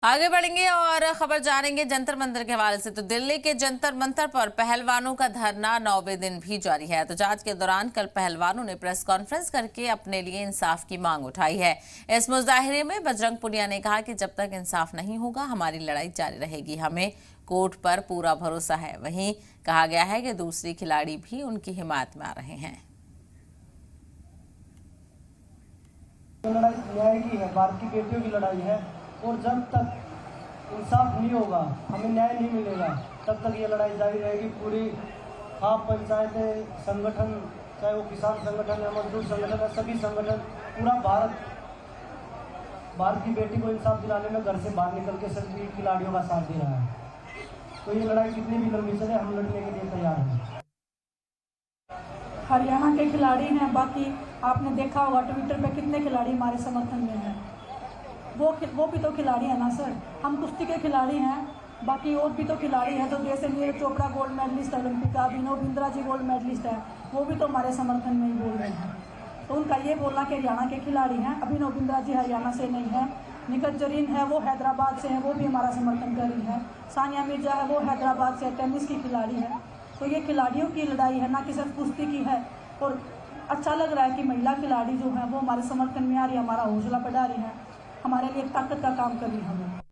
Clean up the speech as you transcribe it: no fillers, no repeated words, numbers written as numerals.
आगे बढ़ेंगे और खबर जानेंगे जंतर मंतर के हवाले से। तो दिल्ली के जंतर मंतर पर पहलवानों का धरना 9वें दिन भी जारी है। एहतजाज के दौरान कल पहलवानों ने प्रेस कॉन्फ्रेंस करके अपने लिए इंसाफ की मांग उठाई है। इस मुजाहिरे में बजरंग पुनिया ने कहा कि जब तक इंसाफ नहीं होगा हमारी लड़ाई जारी रहेगी, हमें कोर्ट पर पूरा भरोसा है। वहीं कहा गया है कि दूसरी खिलाड़ी भी उनकी हिमायत में आ रहे हैं। लड़ाई न्याय की है, भारत की बेटियों की लड़ाई है और जब तक इंसाफ नहीं होगा, हमें न्याय नहीं मिलेगा, तब तक ये लड़ाई जारी रहेगी। पूरी आप पंचायतें, संगठन, चाहे वो किसान संगठन है, मजदूर संगठन है, सभी संगठन, पूरा भारत की बेटी को इंसाफ दिलाने में घर से बाहर निकल के सभी खिलाड़ियों का साथ दे रहा है। तो ये लड़ाई कितनी भी लंबी चले, हम लड़ने के लिए तैयार हैं। हरियाणा के खिलाड़ी हैं, बाकी आपने देखा होगा ट्विटर पे कितने खिलाड़ी हमारे समर्थन में हैं। वो भी तो खिलाड़ी है ना सर, हम कुश्ती के खिलाड़ी हैं, बाकी और भी तो खिलाड़ी हैं। तो जैसे Neeraj Chopra gold medalist Olympic का, अभिनव बिंद्रा जी गोल्ड मेडलिस्ट है, वो भी तो हमारे समर्थन में ही बोल रहे हैं। तो उनका ये बोलना कि हरियाणा के खिलाड़ी हैं, अभिनव बिंद्रा जी हरियाणा से नहीं है, निखत जरीन है वो हैदराबाद से है, वो भी हमारा समर्थन कर रही है। सानिया मिर्जा है वो हैदराबाद से टेनिस की खिलाड़ी है। तो ये खिलाड़ियों की लड़ाई है, ना कि सिर्फ कुश्ती की है। और अच्छा लग रहा है कि महिला खिलाड़ी जो है वो हमारे समर्थन में आ रही है, हमारा हौसला बढ़ा रही है, हमारे लिए ताकत का काम कर रही है। हमें